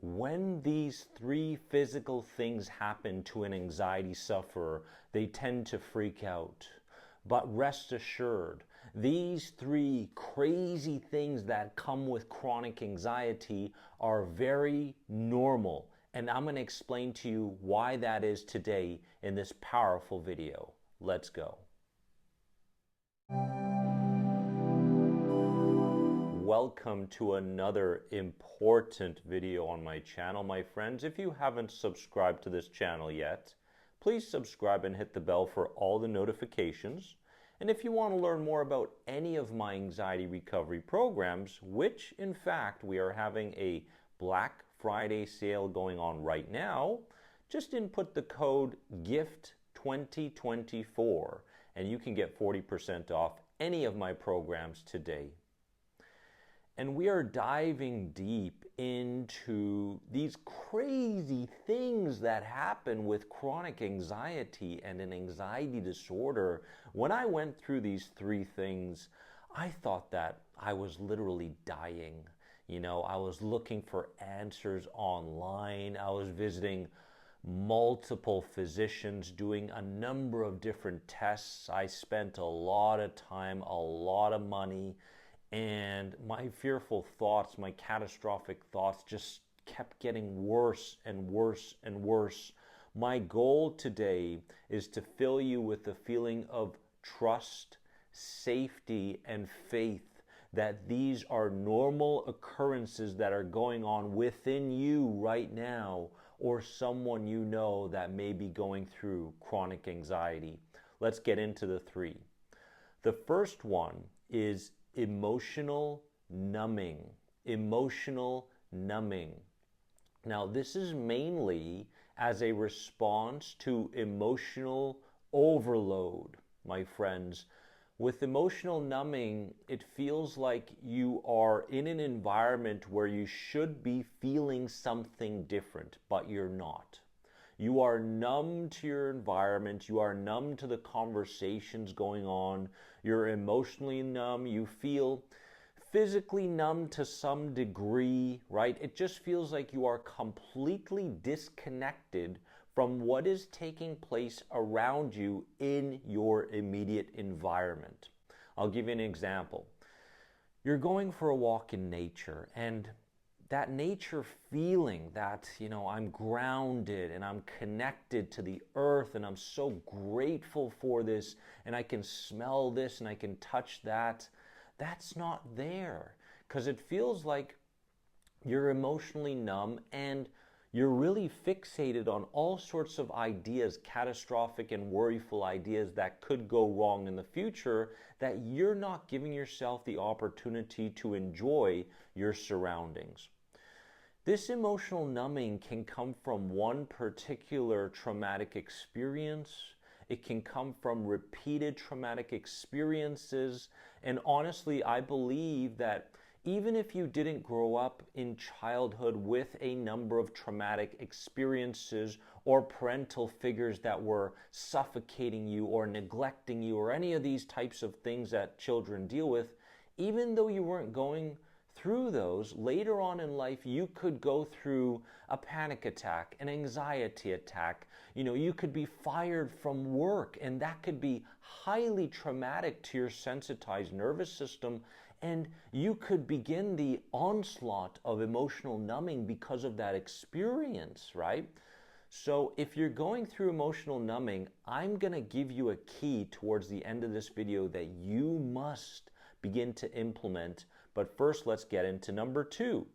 When these three physical things happen to an anxiety sufferer, they tend to freak out. But rest assured, these three crazy things that come with chronic anxiety are very normal. And I'm going to explain to you why that is today in this powerful video. Let's go. Welcome to another important video on my channel, my friends. If you haven't subscribed to this channel yet, please subscribe and hit the bell for all the notifications. And if you want to learn more about any of my anxiety recovery programs, which in fact we are having a Black Friday sale going on right now, just input the code GIFT2024 and you can get 40% off any of my programs today. And we are diving deep into these crazy things that happen with chronic anxiety and an anxiety disorder. When I went through these three things, I thought that I was literally dying. You know, I was looking for answers online. I was visiting multiple physicians, doing a number of different tests. I spent a lot of time, a lot of money. And my fearful thoughts, my catastrophic thoughts just kept getting worse and worse and worse. My goal today is to fill you with the feeling of trust, safety, and faith that these are normal occurrences that are going on within you right now or someone you know that may be going through chronic anxiety. Let's get into the three. The first one is emotional numbing. Emotional numbing. Now, this is mainly as a response to emotional overload, my friends. With emotional numbing, it feels like you are in an environment where you should be feeling something different, but you're not. You are numb to your environment. You are numb to the conversations going on. You're emotionally numb. You feel physically numb to some degree, right? It just feels like you are completely disconnected from what is taking place around you in your immediate environment. I'll give you an example. You're going for a walk in nature, and that nature feeling that, I'm grounded and I'm connected to the earth and I'm so grateful for this and I can smell this and I can touch that, that's not there because it feels like you're emotionally numb and you're really fixated on all sorts of ideas, catastrophic and worryful ideas that could go wrong in the future, that you're not giving yourself the opportunity to enjoy your surroundings. This emotional numbing can come from one particular traumatic experience. It can come from repeated traumatic experiences. And honestly, I believe that even if you didn't grow up in childhood with a number of traumatic experiences or parental figures that were suffocating you or neglecting you or any of these types of things that children deal with, even though you weren't going through those, later on in life, you could go through a panic attack, an anxiety attack. You could be fired from work, and that could be highly traumatic to your sensitized nervous system, and you could begin the onslaught of emotional numbing because of that experience, right? So if you're going through emotional numbing, I'm going to give you a key towards the end of this video that you must begin to implement. But first, let's get into number two.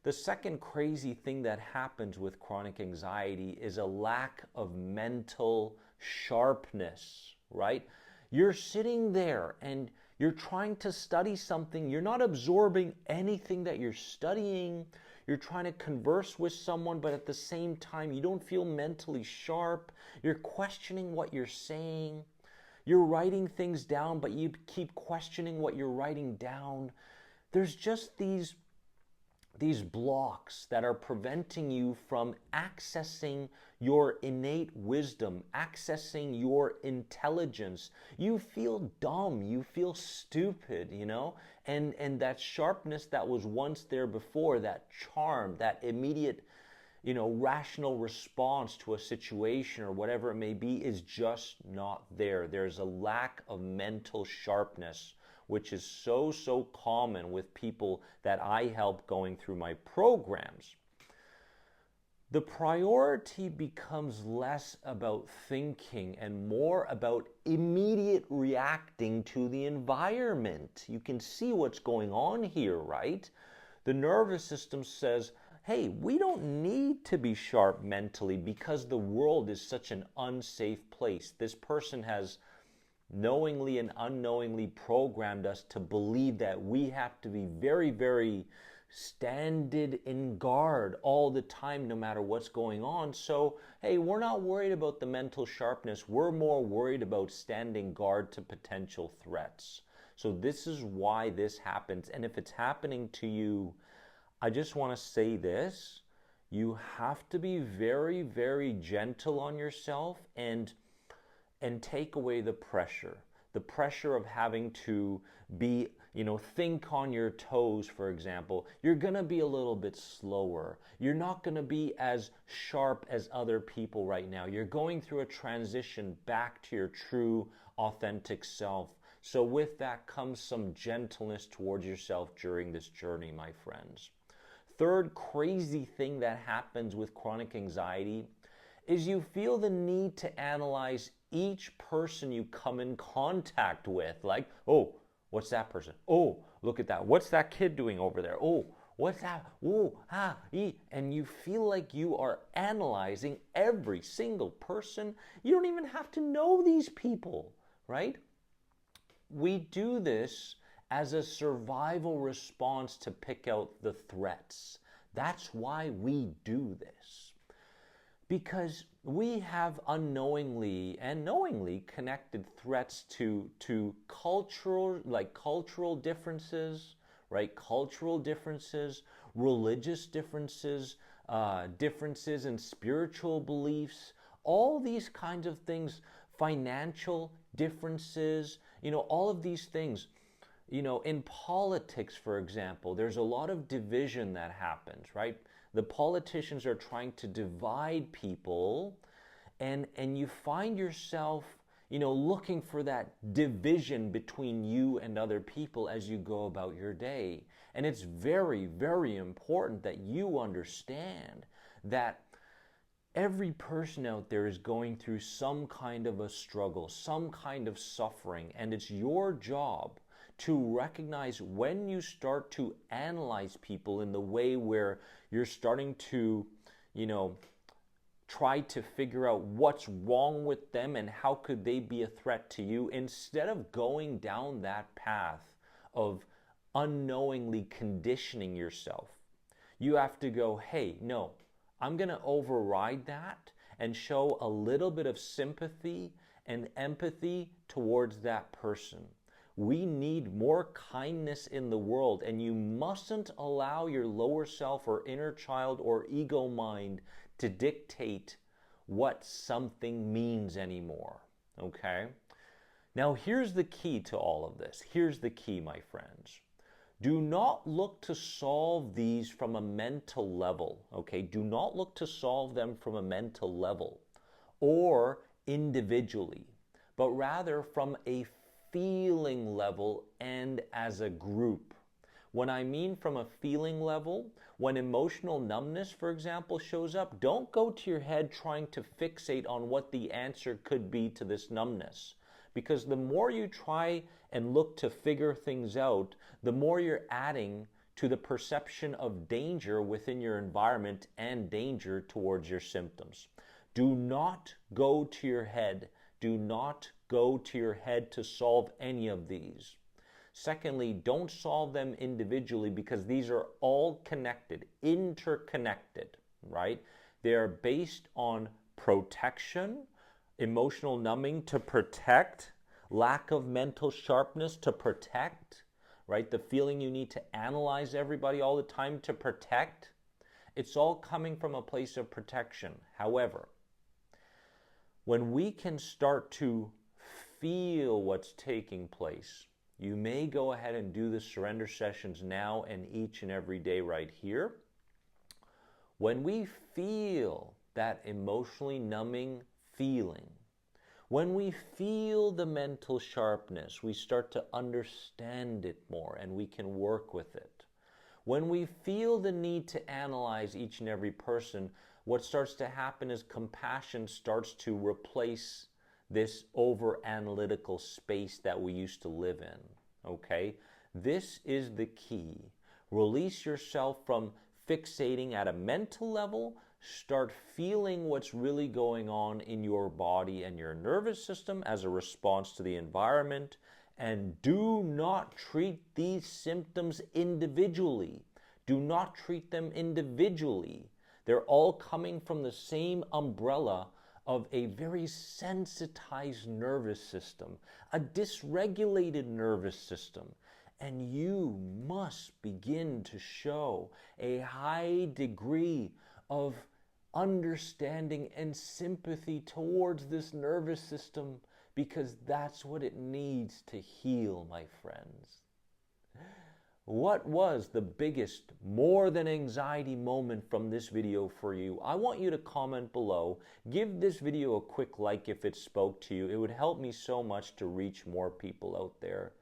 The second crazy thing that happens with chronic anxiety is a lack of mental sharpness, right? You're sitting there and you're trying to study something. You're not absorbing anything that you're studying. You're trying to converse with someone, but at the same time, you don't feel mentally sharp. You're questioning what you're saying. You're writing things down, but you keep questioning what you're writing down. There's just these blocks that are preventing you from accessing your innate wisdom, accessing your intelligence. You feel dumb, you feel stupid, And that sharpness that was once there before, that charm, that immediate, rational response to a situation or whatever it may be, is just not there. There's a lack of mental sharpness, which is so common with people that I help going through my programs. The priority becomes less about thinking and more about immediate reacting to the environment. You can see what's going on here, right? The nervous system says, hey, we don't need to be sharp mentally because the world is such an unsafe place. This person has knowingly and unknowingly programmed us to believe that we have to be very, very standing in guard all the time, no matter what's going on. So, hey, we're not worried about the mental sharpness. We're more worried about standing guard to potential threats. So this is why this happens. And if it's happening to you, I just want to say this. You have to be very, very gentle on yourself and take away the pressure of having to be, think on your toes, for example. You're going to be a little bit slower. You're not going to be as sharp as other people right now. You're going through a transition back to your true, authentic self. So with that comes some gentleness towards yourself during this journey, my friends. Third crazy thing that happens with chronic anxiety is you feel the need to analyze each person you come in contact with. Like, oh, what's that person? Oh, look at that. What's that kid doing over there? Oh, what's that? Oh, and you feel like you are analyzing every single person. You don't even have to know these people, right? We do this as a survival response to pick out the threats. That's why we do this. Because we have unknowingly and knowingly connected threats to cultural differences, right? Cultural differences, religious differences, differences in spiritual beliefs, all these kinds of things, financial differences, all of these things. In politics, for example, there's a lot of division that happens, right? The politicians are trying to divide people, and you find yourself, looking for that division between you and other people as you go about your day. And it's very, very important that you understand that every person out there is going through some kind of a struggle, some kind of suffering, and it's your job to recognize when you start to analyze people in the way where you're starting to, try to figure out what's wrong with them and how could they be a threat to you, instead of going down that path of unknowingly conditioning yourself. You have to go, hey, no, I'm going to override that and show a little bit of sympathy and empathy towards that person. We need more kindness in the world, and you mustn't allow your lower self or inner child or ego mind to dictate what something means anymore, okay? Now, here's the key to all of this. Here's the key, my friends. Do not look to solve these from a mental level, okay? Do not look to solve them from a mental level or individually, but rather from a feeling level and as a group. When I mean from a feeling level, when emotional numbness, for example, shows up, don't go to your head trying to fixate on what the answer could be to this numbness. Because the more you try and look to figure things out, the more you're adding to the perception of danger within your environment and danger towards your symptoms. Do not go to your head. Do not go to your head to solve any of these. Secondly, don't solve them individually, because these are all connected, interconnected, right? They are based on protection, emotional numbing to protect, lack of mental sharpness to protect, right? The feeling you need to analyze everybody all the time to protect. It's all coming from a place of protection. However, when we can start to feel what's taking place, you may go ahead and do the surrender sessions now and each and every day right here. When we feel that emotionally numbing feeling, when we feel the mental sharpness, we start to understand it more and we can work with it. When we feel the need to analyze each and every person, what starts to happen is compassion starts to replace this over-analytical space that we used to live in, okay? This is the key. Release yourself from fixating at a mental level. Start feeling what's really going on in your body and your nervous system as a response to the environment. And do not treat these symptoms individually. Do not treat them individually. They're all coming from the same umbrella of a very sensitized nervous system, a dysregulated nervous system. And you must begin to show a high degree of understanding and sympathy towards this nervous system, because that's what it needs to heal, my friends. What was the biggest more than anxiety moment from this video for you? I want you to comment below. Give this video a quick like if it spoke to you. It would help me so much to reach more people out there.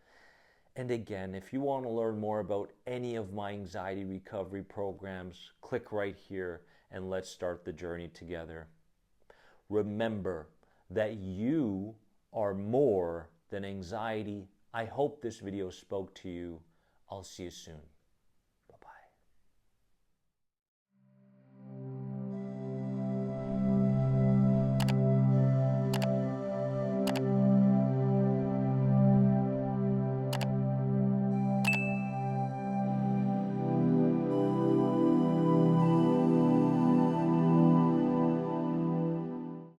And again, if you want to learn more about any of my anxiety recovery programs, click right here and let's start the journey together. Remember that you are more than anxiety. I hope this video spoke to you. I'll see you soon.